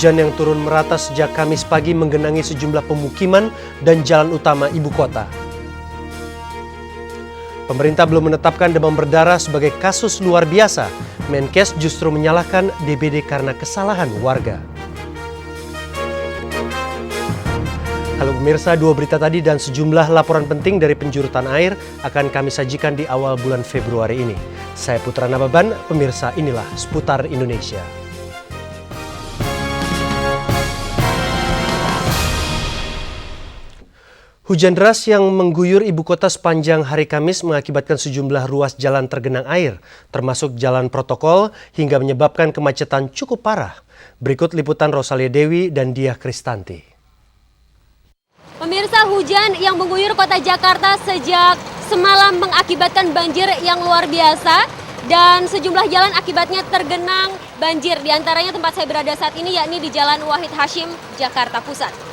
Hujan yang turun merata sejak Kamis pagi menggenangi sejumlah pemukiman dan jalan utama ibu kota. Pemerintah belum menetapkan demam berdarah sebagai kasus luar biasa. Menkes justru menyalahkan DBD karena kesalahan warga. Halo pemirsa, dua berita tadi dan sejumlah laporan penting dari penjuru tanah air akan kami sajikan di awal bulan Februari ini. Saya Putra Nababan, pemirsa inilah Seputar Indonesia. Hujan deras yang mengguyur ibu kota sepanjang hari Kamis mengakibatkan sejumlah ruas jalan tergenang air, termasuk jalan protokol hingga menyebabkan kemacetan cukup parah. Berikut liputan Rosalia Dewi dan Diah Kristanti. Pemirsa, hujan yang mengguyur kota Jakarta sejak semalam mengakibatkan banjir yang luar biasa dan sejumlah jalan akibatnya tergenang banjir. Di antaranya tempat saya berada saat ini yakni di Jalan Wahid Hasyim, Jakarta Pusat.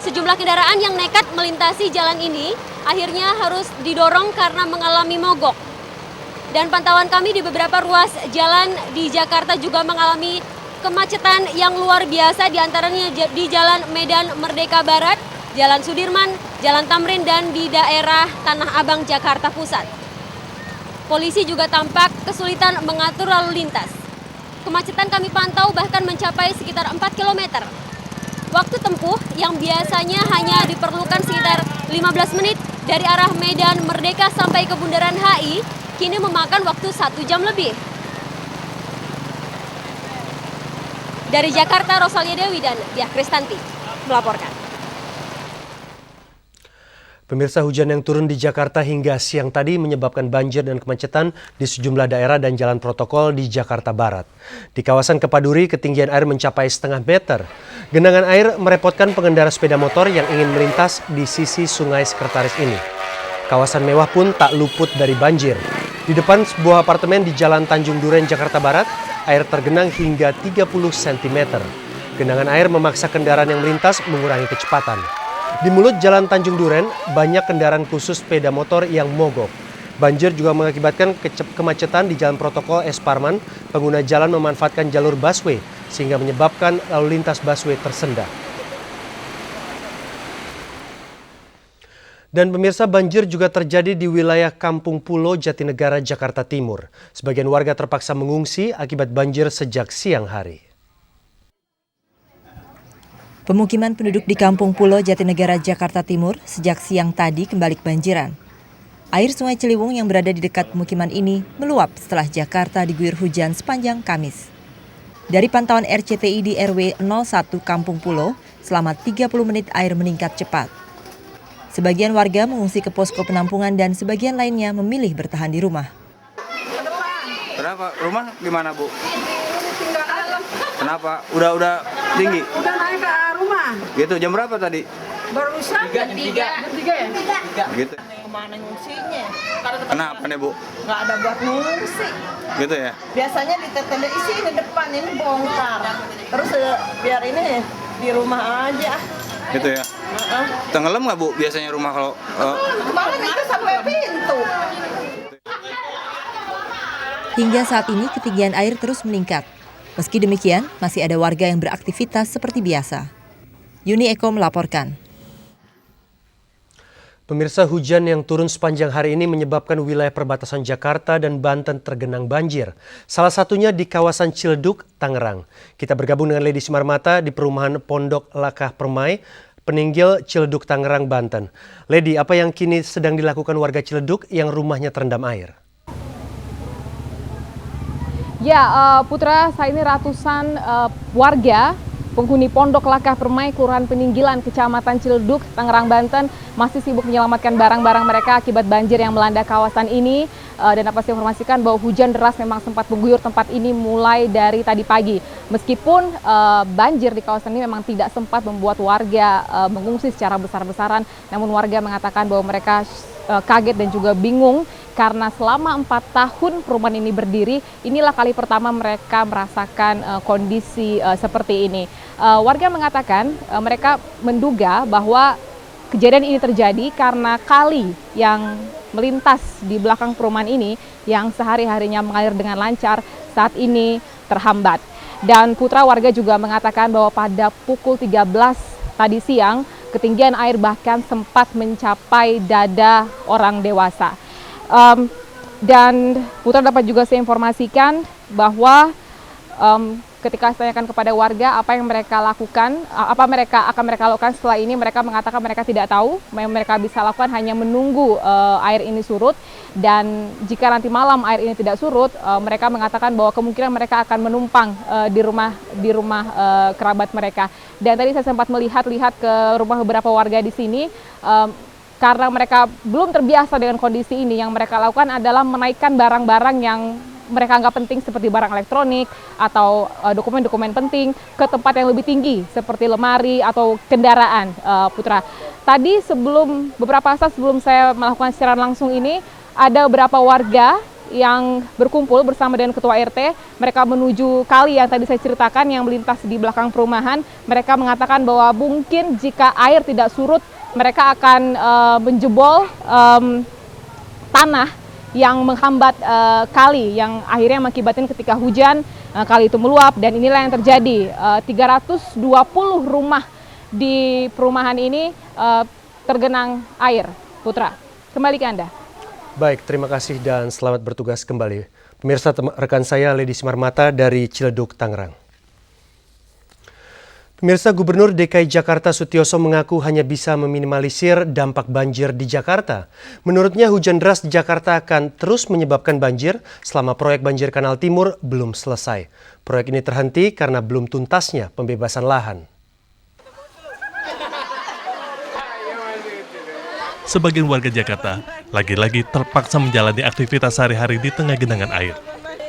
Sejumlah kendaraan yang nekat melintasi jalan ini akhirnya harus didorong karena mengalami mogok. Dan pantauan kami di beberapa ruas jalan di Jakarta juga mengalami kemacetan yang luar biasa, di antaranya di Jalan Medan Merdeka Barat, Jalan Sudirman, Jalan Tamrin, dan di daerah Tanah Abang, Jakarta Pusat. Polisi juga tampak kesulitan mengatur lalu lintas. Kemacetan kami pantau bahkan mencapai sekitar 4 km. Waktu tempuh yang biasanya hanya diperlukan sekitar 15 menit dari arah Medan Merdeka sampai ke Bundaran HI, kini memakan waktu 1 jam lebih. Dari Jakarta, Rosalia Dewi dan Diah Kristanti melaporkan. Pemirsa, hujan yang turun di Jakarta hingga siang tadi menyebabkan banjir dan kemacetan di sejumlah daerah dan jalan protokol di Jakarta Barat. Di kawasan Kepaduri, ketinggian air mencapai setengah meter. Genangan air merepotkan pengendara sepeda motor yang ingin melintas di sisi Sungai Sekretaris ini. Kawasan mewah pun tak luput dari banjir. Di depan sebuah apartemen di Jalan Tanjung Duren, Jakarta Barat, air tergenang hingga 30 cm. Genangan air memaksa kendaraan yang melintas mengurangi kecepatan. Di mulut Jalan Tanjung Duren, banyak kendaraan khusus sepeda motor yang mogok. Banjir juga mengakibatkan kemacetan di Jalan Protokol S. Parman. Pengguna jalan memanfaatkan jalur busway sehingga menyebabkan lalu lintas busway tersendat. Dan pemirsa, banjir juga terjadi di wilayah Kampung Pulo, Jatinegara, Jakarta Timur. Sebagian warga terpaksa mengungsi akibat banjir sejak siang hari. Pemukiman penduduk di Kampung Pulo, Jatinegara, Jakarta Timur sejak siang tadi kembali kebanjiran. Air Sungai Ciliwung yang berada di dekat pemukiman ini meluap setelah Jakarta diguyur hujan sepanjang Kamis. Dari pantauan RCTI di RW 01 Kampung Pulo, selama 30 menit air meningkat cepat. Sebagian warga mengungsi ke posko penampungan dan sebagian lainnya memilih bertahan di rumah. Kenapa? Rumah gimana, Bu? Kenapa? Udah tinggi? Udah naik ke rumah. Gitu, jam berapa tadi? Barusan jam 3 ya? Gitu. Kemana ngungsinya? Kenapa nih, Bu? Nggak ada buat ngungsi. Gitu ya? Biasanya di tenda isi ini depan, ini bongkar. Terus biar ini di rumah aja. Gitu ya? Tenggelam nggak, Bu, biasanya rumah kalau... Kemarin itu sampai pintu. Hingga saat ini ketinggian air terus meningkat. Meski demikian, masih ada warga yang beraktivitas seperti biasa. Yuni Eko melaporkan. Pemirsa, hujan yang turun sepanjang hari ini menyebabkan wilayah perbatasan Jakarta dan Banten tergenang banjir. Salah satunya di kawasan Ciledug, Tangerang. Kita bergabung dengan Lady Simarmata di perumahan Pondok Lakah Permai, Peninggal, Ciledug, Tangerang, Banten. Lady, apa yang kini sedang dilakukan warga Ciledug yang rumahnya terendam air? Ya, Putra, saat ini ratusan warga penghuni Pondok Lakah Permai, Kelurahan Peninggilan, Kecamatan Ciledug, Tangerang, Banten masih sibuk menyelamatkan barang-barang mereka akibat banjir yang melanda kawasan ini. Dan dapat saya informasikan bahwa hujan deras memang sempat mengguyur tempat ini mulai dari tadi pagi. Meskipun banjir di kawasan ini memang tidak sempat membuat warga mengungsi secara besar-besaran, namun warga mengatakan bahwa mereka kaget dan juga bingung karena selama 4 tahun perumahan ini berdiri, inilah kali pertama mereka merasakan kondisi seperti ini. Warga mengatakan mereka menduga bahwa kejadian ini terjadi karena kali yang melintas di belakang perumahan ini yang sehari-harinya mengalir dengan lancar saat ini terhambat. Dan Putra, warga juga mengatakan bahwa pada pukul 13 tadi siang, ketinggian air bahkan sempat mencapai dada orang dewasa. Dan Putra dapat juga saya informasikan bahwa ketika saya tanyakan kepada warga apa yang mereka lakukan, apa mereka akan mereka lakukan setelah ini, mereka mengatakan mereka tidak tahu. Yang mereka bisa lakukan hanya menunggu air ini surut, dan jika nanti malam air ini tidak surut, mereka mengatakan bahwa kemungkinan mereka akan menumpang di rumah kerabat mereka. Dan tadi saya sempat melihat ke rumah beberapa warga di sini. Karena mereka belum terbiasa dengan kondisi ini, yang mereka lakukan adalah menaikkan barang-barang yang mereka anggap penting seperti barang elektronik atau dokumen-dokumen penting ke tempat yang lebih tinggi seperti lemari atau kendaraan, Putra. Tadi beberapa saat sebelum saya melakukan siaran langsung ini, ada beberapa warga yang berkumpul bersama dengan Ketua RT. Mereka menuju kali yang tadi saya ceritakan yang melintas di belakang perumahan. Mereka mengatakan bahwa mungkin jika air tidak surut, mereka akan menjebol tanah yang menghambat kali, yang akhirnya mengakibatkan ketika hujan kali itu meluap, dan inilah yang terjadi. 320 rumah di perumahan ini tergenang air, Putra. Kembali ke Anda. Baik, terima kasih dan selamat bertugas kembali. Pemirsa, rekan saya Lady Simarmata dari Ciledug, Tangerang. Pemirsa, Gubernur DKI Jakarta Sutioso mengaku hanya bisa meminimalisir dampak banjir di Jakarta. Menurutnya hujan deras di Jakarta akan terus menyebabkan banjir selama proyek banjir Kanal Timur belum selesai. Proyek ini terhenti karena belum tuntasnya pembebasan lahan. Sebagian warga Jakarta lagi-lagi terpaksa menjalani aktivitas sehari-hari di tengah genangan air.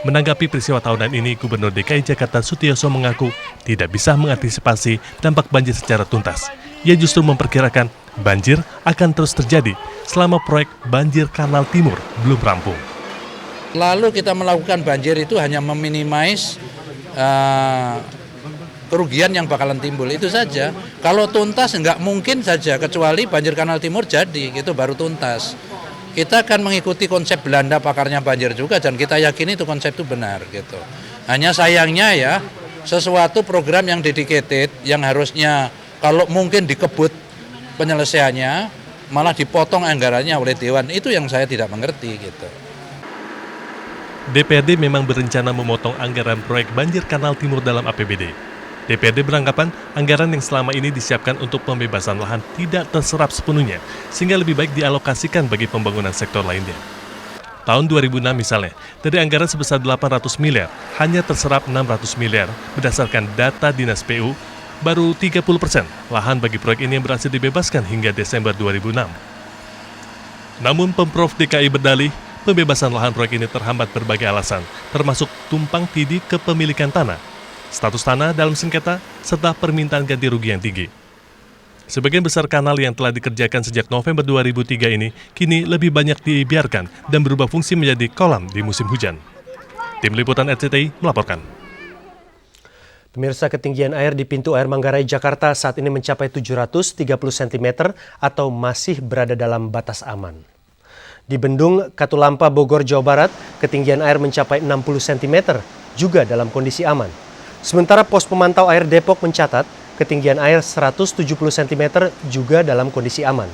Menanggapi peristiwa tahunan ini, Gubernur DKI Jakarta Sutioso mengaku tidak bisa mengantisipasi dampak banjir secara tuntas. Ia justru memperkirakan banjir akan terus terjadi selama proyek banjir Kanal Timur belum rampung. Lalu kita melakukan banjir itu hanya meminimais kerugian yang bakalan timbul, itu saja. Kalau tuntas nggak mungkin saja, kecuali banjir Kanal Timur jadi, itu baru tuntas. Kita akan mengikuti konsep Belanda pakarnya banjir juga, dan kita yakini itu konsep itu benar gitu. Hanya sayangnya ya, sesuatu program yang dedicated, yang harusnya kalau mungkin dikebut penyelesaiannya, malah dipotong anggarannya oleh Dewan, itu yang saya tidak mengerti gitu. DPRD memang berencana memotong anggaran proyek banjir Kanal Timur dalam APBD. DPRD beranggapan anggaran yang selama ini disiapkan untuk pembebasan lahan tidak terserap sepenuhnya, sehingga lebih baik dialokasikan bagi pembangunan sektor lainnya. Tahun 2006 misalnya, dari anggaran sebesar 800 miliar, hanya terserap 600 miliar berdasarkan data Dinas PU, baru 30% lahan bagi proyek ini yang berhasil dibebaskan hingga Desember 2006. Namun Pemprov DKI berdalih, pembebasan lahan proyek ini terhambat berbagai alasan, termasuk tumpang tindih kepemilikan tanah, status tanah dalam sengketa, serta permintaan ganti rugi yang tinggi. Sebagian besar kanal yang telah dikerjakan sejak November 2003 ini kini lebih banyak dibiarkan dan berubah fungsi menjadi kolam di musim hujan. Tim Liputan RCTI melaporkan. Pemirsa, ketinggian air di pintu air Manggarai, Jakarta saat ini mencapai 730 cm atau masih berada dalam batas aman. Di Bendung Katulampa, Bogor, Jawa Barat, ketinggian air mencapai 60 cm, juga dalam kondisi aman. Sementara pos pemantau air Depok mencatat ketinggian air 170 cm juga dalam kondisi aman.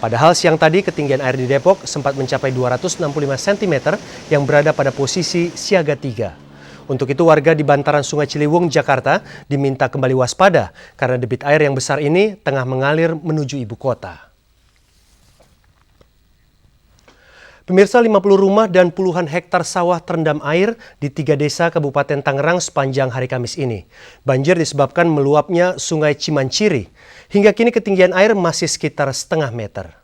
Padahal siang tadi ketinggian air di Depok sempat mencapai 265 cm yang berada pada posisi siaga 3. Untuk itu warga di bantaran Sungai Ciliwung, Jakarta diminta kembali waspada karena debit air yang besar ini tengah mengalir menuju ibu kota. Pemirsa, 50 rumah dan puluhan hektar sawah terendam air di 3 desa Kabupaten Tangerang sepanjang hari Kamis ini. Banjir disebabkan meluapnya Sungai Cimanciri. Hingga kini ketinggian air masih sekitar setengah meter.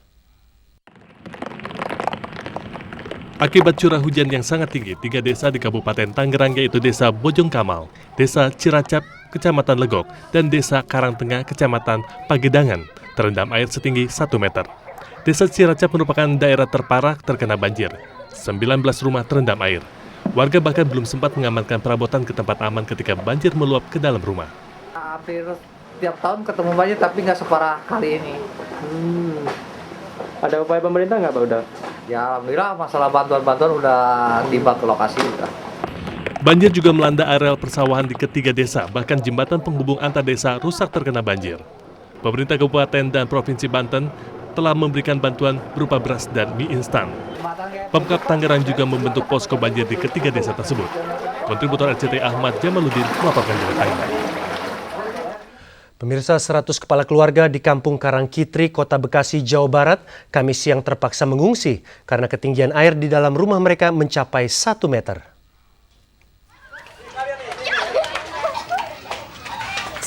Akibat curah hujan yang sangat tinggi, 3 desa di Kabupaten Tangerang yaitu Desa Bojong Kamal, Desa Ciracap, Kecamatan Legok, dan Desa Karangtengah, Kecamatan Pagedangan, terendam air setinggi 1 meter. Desa Ciracap merupakan daerah terparah terkena banjir. 19 rumah terendam air. Warga bahkan belum sempat mengamankan perabotan ke tempat aman ketika banjir meluap ke dalam rumah. Hampir tiap tahun ketemu banjir tapi nggak separah kali ini. Ada upaya pemerintah nggak, Pak? Udah? Ya alhamdulillah masalah bantuan-bantuan udah tiba ke lokasi. Banjir juga melanda areal persawahan di ketiga desa, bahkan jembatan penghubung antar desa rusak terkena banjir. Pemerintah Kabupaten dan Provinsi Banten telah memberikan bantuan berupa beras dan mie instan. Pemkab Tangerang juga membentuk posko banjir di ketiga desa tersebut. Kontributor RCTI Ahmad Jamaluddin melaporkan dari Tangerang. Pemirsa, 100 kepala keluarga di Kampung Karangkitri, Kota Bekasi, Jawa Barat, Kamis siang terpaksa mengungsi karena ketinggian air di dalam rumah mereka mencapai 1 meter.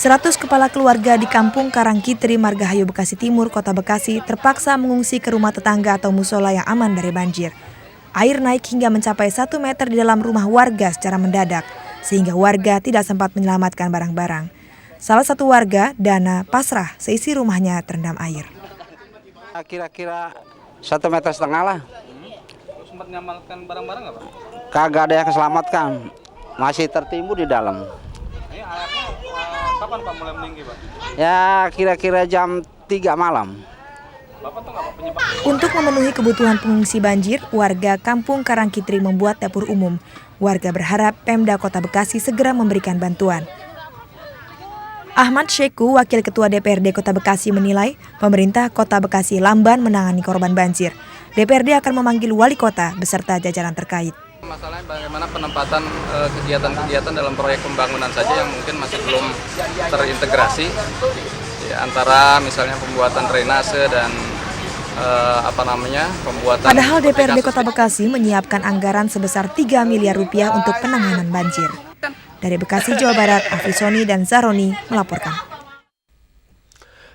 100 kepala keluarga di Kampung Karangkitri, Margahayu, Bekasi Timur, Kota Bekasi terpaksa mengungsi ke rumah tetangga atau musola yang aman dari banjir. Air naik hingga mencapai 1 meter di dalam rumah warga secara mendadak, sehingga warga tidak sempat menyelamatkan barang-barang. Salah satu warga, Dana, pasrah seisi rumahnya terendam air. Kira-kira 1,5 meter lah. Sempat menyelamatkan barang-barang nggak, Pak? Kagak ada yang keselamatkan, masih tertimbun di dalam. Ini airnya kapan Pak mulai meninggi, Pak? Ya kira-kira jam 3 malam. Bapak tuh nggak penyebab? Untuk memenuhi kebutuhan pengungsi banjir, warga Kampung Karangkitri membuat dapur umum. Warga berharap Pemda Kota Bekasi segera memberikan bantuan. Ahmad Syeku, Wakil Ketua DPRD Kota Bekasi menilai pemerintah Kota Bekasi lamban menangani korban banjir. DPRD akan memanggil wali kota beserta jajaran terkait. Masalahnya bagaimana penempatan kegiatan-kegiatan dalam proyek pembangunan saja yang mungkin masih belum terintegrasi ya, antara misalnya pembuatan drainase dan pembuatan. Padahal DPRD Kota Bekasi menyiapkan anggaran sebesar 3 miliar rupiah untuk penanganan banjir. Dari Bekasi, Jawa Barat, Afisoni dan Zaroni melaporkan.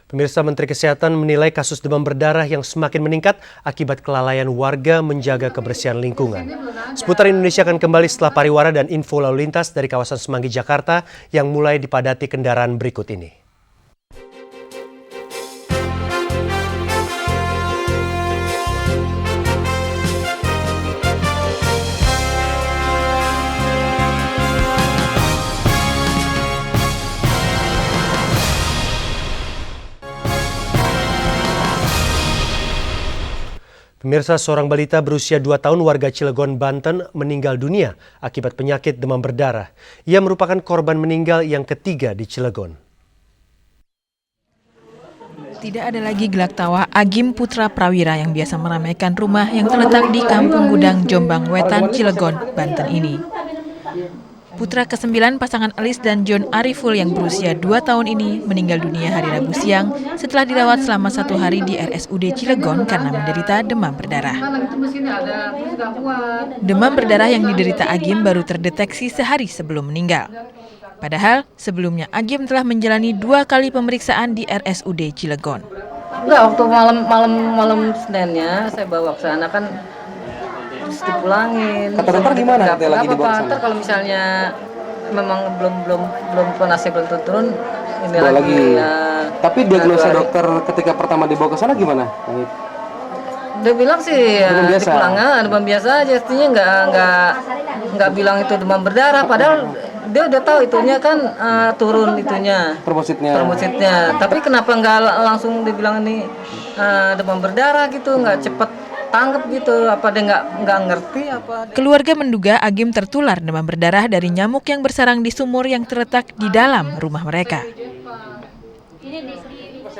Pemirsa, Menteri Kesehatan menilai kasus demam berdarah yang semakin meningkat akibat kelalaian warga menjaga kebersihan lingkungan. Seputar Indonesia akan kembali setelah pariwara dan info lalu lintas dari kawasan Semanggi, Jakarta yang mulai dipadati kendaraan berikut ini. Pemirsa, seorang balita berusia 2 tahun warga Cilegon, Banten meninggal dunia akibat penyakit demam berdarah. Ia merupakan korban meninggal yang ketiga di Cilegon. Tidak ada lagi gelak tawa Agim Putra Prawira yang biasa meramaikan rumah yang terletak di Kampung Gudang, Jombang Wetan, Cilegon, Banten ini. Putra ke-9 pasangan Elis dan John Ariful yang berusia 2 tahun ini meninggal dunia hari Rabu siang setelah dirawat selama 1 hari di RSUD Cilegon karena menderita demam berdarah. Demam berdarah yang diderita Agim baru terdeteksi sehari sebelum meninggal. Padahal sebelumnya Agim telah menjalani 2 kali pemeriksaan di RSUD Cilegon. Enggak, waktu malam Seninnya saya bawa ke sana kan terus dipulangin. Kata dokter gimana? Lagi dibawa ke sana? Ntar kalau misalnya memang belum panasnya belum turun ini lagi. Ya, tapi diagnosa dokter ketika pertama dibawa ke sana gimana? Dia bilang sih ya, dipulangnya demam biasa aja, artinya nggak bilang itu demam berdarah, padahal dia udah tahu itunya kan turun itunya termositnya. Tapi kenapa nggak langsung dibilang ini demam berdarah gitu, nggak cepet tanggap gitu, apa dia nggak ngerti apa. Keluarga menduga Agim tertular demam berdarah dari nyamuk yang bersarang di sumur yang terletak di dalam rumah mereka.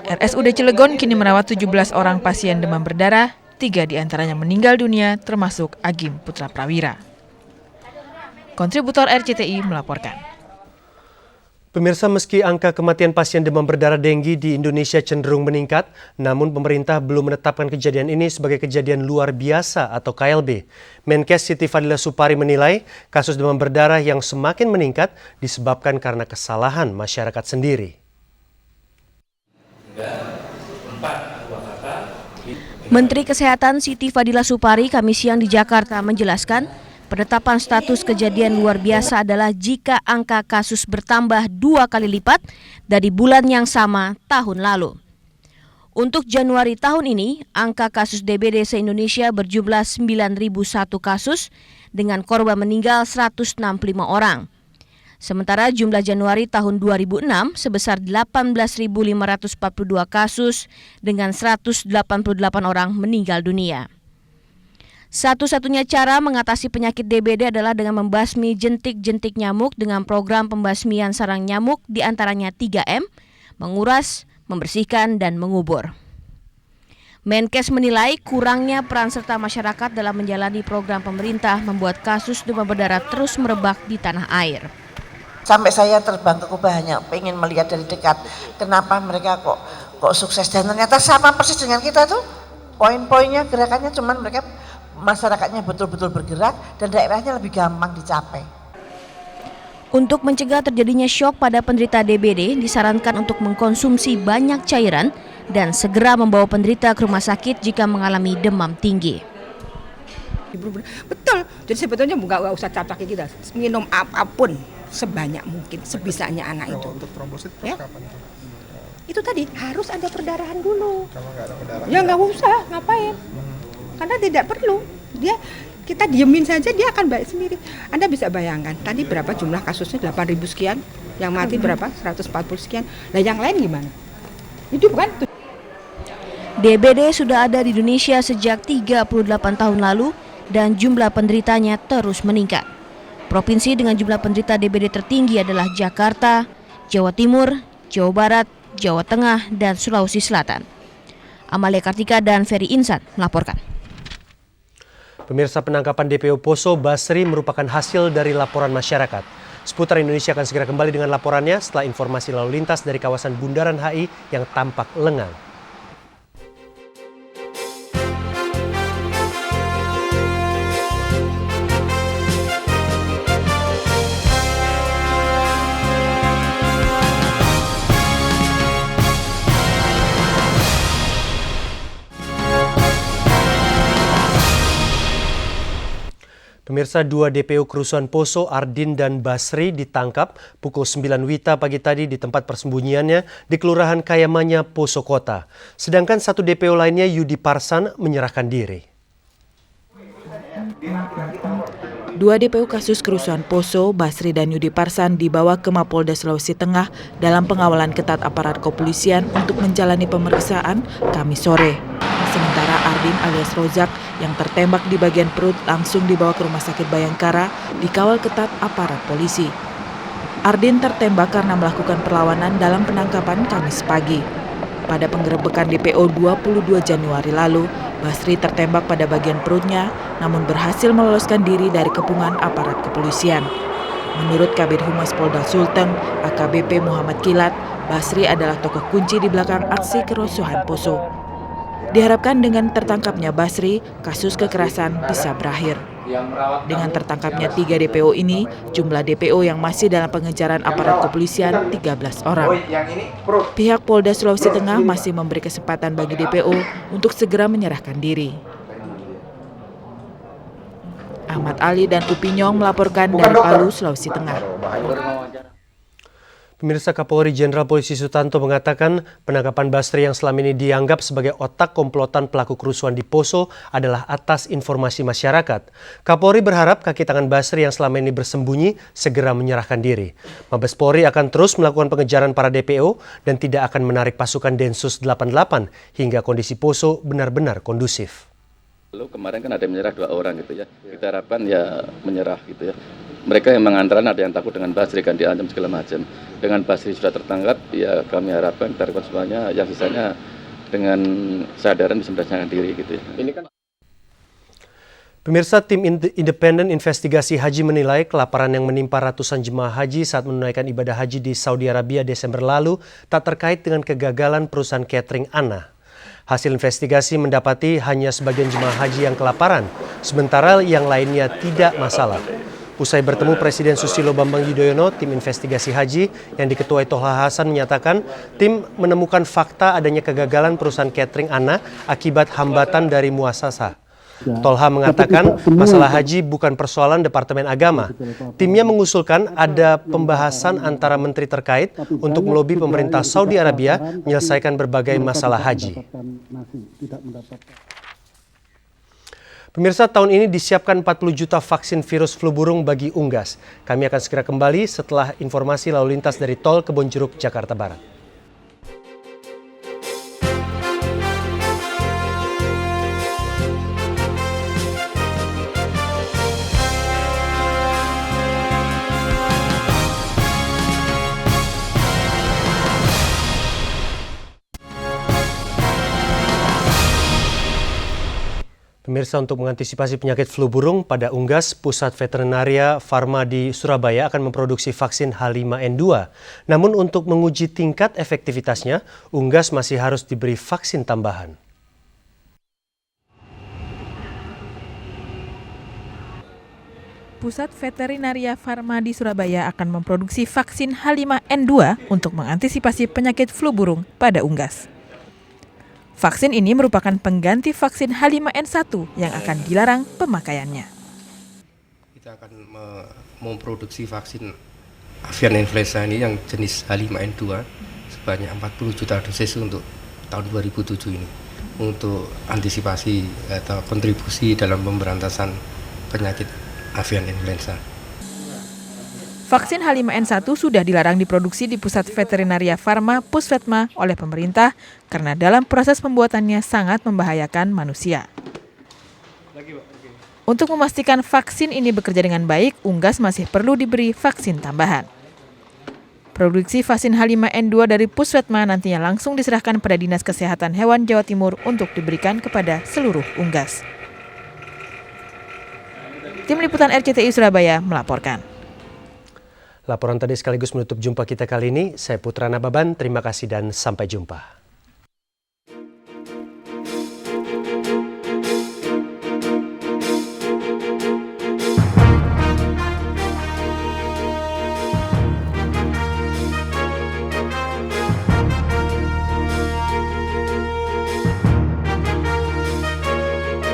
RSUD Cilegon kini merawat 17 orang pasien demam berdarah, 3 diantaranya meninggal dunia termasuk Agim Putra Prawira. Kontributor RCTI melaporkan. Pemirsa, meski angka kematian pasien demam berdarah denggi di Indonesia cenderung meningkat, namun pemerintah belum menetapkan kejadian ini sebagai kejadian luar biasa atau KLB. Menkes Siti Fadila Supari menilai kasus demam berdarah yang semakin meningkat disebabkan karena kesalahan masyarakat sendiri. Menteri Kesehatan Siti Fadila Supari Kamis siang di Jakarta menjelaskan, penetapan status kejadian luar biasa adalah jika angka kasus bertambah 2 kali lipat dari bulan yang sama tahun lalu. Untuk Januari tahun ini, angka kasus DBD se-Indonesia berjumlah 9.001 kasus dengan korban meninggal 165 orang. Sementara jumlah Januari tahun 2006 sebesar 18.542 kasus dengan 188 orang meninggal dunia. Satu-satunya cara mengatasi penyakit DBD adalah dengan membasmi jentik-jentik nyamuk dengan program pembasmian sarang nyamuk diantaranya 3M, menguras, membersihkan, dan mengubur. Menkes menilai kurangnya peran serta masyarakat dalam menjalani program pemerintah membuat kasus demam berdarah terus merebak di tanah air. Sampai saya terbang ke Kuba hanya pengen melihat dari dekat kenapa mereka kok sukses, dan ternyata sama persis dengan kita tuh. Poin-poinnya, gerakannya, cuman mereka masyarakatnya betul-betul bergerak dan daerahnya lebih gampang dicapai. Untuk mencegah terjadinya syok pada penderita DBD, disarankan untuk mengkonsumsi banyak cairan dan segera membawa penderita ke rumah sakit jika mengalami demam tinggi. Betul, jadi sebetulnya nggak usah capek kita, minum apapun sebanyak mungkin, sebisanya anak itu. Untuk trombosit ya? Kapan itu? Itu tadi harus ada perdarahan dulu. Kalau nggak ada perdarahan, ya nggak usah, ngapain? Karena tidak perlu. Kita diemin saja, dia akan baik sendiri. Anda bisa bayangkan, tadi berapa jumlah kasusnya? 8.000 sekian, yang mati berapa? 140 sekian. Nah yang lain gimana? Itu bukan. DBD sudah ada di Indonesia sejak 38 tahun lalu dan jumlah penderitanya terus meningkat. Provinsi dengan jumlah penderita DBD tertinggi adalah Jakarta, Jawa Timur, Jawa Barat, Jawa Tengah, dan Sulawesi Selatan. Amalia Kartika dan Ferry Insan melaporkan. Pemirsa, penangkapan DPO Poso Basri merupakan hasil dari laporan masyarakat. Seputar Indonesia akan segera kembali dengan laporannya setelah informasi lalu lintas dari kawasan Bundaran HI yang tampak lengang. Pemirsa, 2 DPO kerusuhan Poso, Ardin dan Basri ditangkap pukul 9 WITA pagi tadi di tempat persembunyiannya di Kelurahan Kayamanya, Poso Kota. Sedangkan 1 DPO lainnya, Yudi Parsan, menyerahkan diri. 2 DPO kasus kerusuhan Poso, Basri dan Yudi Parsan dibawa ke Mapolda Sulawesi Tengah dalam pengawalan ketat aparat kepolisian untuk menjalani pemeriksaan Kamis sore. Sementara Ardin alias Rozak yang tertembak di bagian perut langsung dibawa ke Rumah Sakit Bayangkara dikawal ketat aparat polisi. Ardin tertembak karena melakukan perlawanan dalam penangkapan Kamis pagi. Pada penggerebekan DPO 22 Januari lalu, Basri tertembak pada bagian perutnya namun berhasil meloloskan diri dari kepungan aparat kepolisian. Menurut Kabid Humas Polda Sulteng, AKBP Muhammad Kilat, Basri adalah tokoh kunci di belakang aksi kerusuhan Poso. Diharapkan dengan tertangkapnya Basri, kasus kekerasan bisa berakhir. Dengan tertangkapnya 3 DPO ini, jumlah DPO yang masih dalam pengejaran aparat kepolisian 13 orang. Pihak Polda Sulawesi Tengah masih memberi kesempatan bagi DPO untuk segera menyerahkan diri. Ahmad Ali dan Upinyong melaporkan dari Palu, Sulawesi Tengah. Pemirsa, Kapolri Jenderal Polisi Sutanto mengatakan penangkapan Basri yang selama ini dianggap sebagai otak komplotan pelaku kerusuhan di Poso adalah atas informasi masyarakat. Kapolri berharap kaki tangan Basri yang selama ini bersembunyi segera menyerahkan diri. Mabes Polri akan terus melakukan pengejaran para DPO dan tidak akan menarik pasukan Densus 88 hingga kondisi Poso benar-benar kondusif. Lalu kemarin kan ada yang menyerah 2 orang gitu ya. Kita harapkan ya menyerah gitu ya. Mereka yang mengantaran ada yang takut dengan Basri kan diancam segala macam. Dengan Basri sudah tertangkap, ya kami harapkan kita harapkan semuanya yang sisanya dengan kesadaran bisa merasakan diri gitu ya. Ini kan Pemirsa, tim independen investigasi haji menilai kelaparan yang menimpa ratusan jemaah haji saat menunaikan ibadah haji di Saudi Arabia Desember lalu tak terkait dengan kegagalan perusahaan catering ANA. Hasil investigasi mendapati hanya sebagian jemaah haji yang kelaparan, sementara yang lainnya tidak masalah. Usai bertemu Presiden Susilo Bambang Yudhoyono, tim investigasi haji yang diketuai Toha Hasan menyatakan tim menemukan fakta adanya kegagalan perusahaan catering ANA akibat hambatan dari muasasah. Tolha mengatakan masalah haji bukan persoalan Departemen Agama. Timnya mengusulkan ada pembahasan antara menteri terkait untuk melobi pemerintah Saudi Arabia menyelesaikan berbagai masalah haji. Pemirsa, tahun ini disiapkan 40 juta vaksin virus flu burung bagi unggas. Kami akan segera kembali setelah informasi lalu lintas dari Tol Kebonjeruk, Jakarta Barat. Pemirsa, untuk mengantisipasi penyakit flu burung, pada Unggas, Pusat Veterinaria Farma di Surabaya akan memproduksi vaksin H5N2. Namun untuk menguji tingkat efektivitasnya, Unggas masih harus diberi vaksin tambahan. Pusat Veterinaria Farma di Surabaya akan memproduksi vaksin H5N2 untuk mengantisipasi penyakit flu burung pada unggas. Vaksin ini merupakan pengganti vaksin H5N1 yang akan dilarang pemakaiannya. Kita akan memproduksi vaksin avian influenza ini yang jenis H5N2 sebanyak 40 juta dosis untuk tahun 2007 ini untuk antisipasi atau kontribusi dalam pemberantasan penyakit avian influenza. Vaksin H5N1 sudah dilarang diproduksi di Pusat Veterinaria Farma Pusvetma oleh pemerintah karena dalam proses pembuatannya sangat membahayakan manusia. Untuk memastikan vaksin ini bekerja dengan baik, Unggas masih perlu diberi vaksin tambahan. Produksi vaksin H5N2 dari Pusvetma nantinya langsung diserahkan pada Dinas Kesehatan Hewan Jawa Timur untuk diberikan kepada seluruh unggas. Tim Liputan RCTI Surabaya melaporkan. Laporan tadi sekaligus menutup jumpa kita kali ini. Saya Putra Nababan, terima kasih dan sampai jumpa.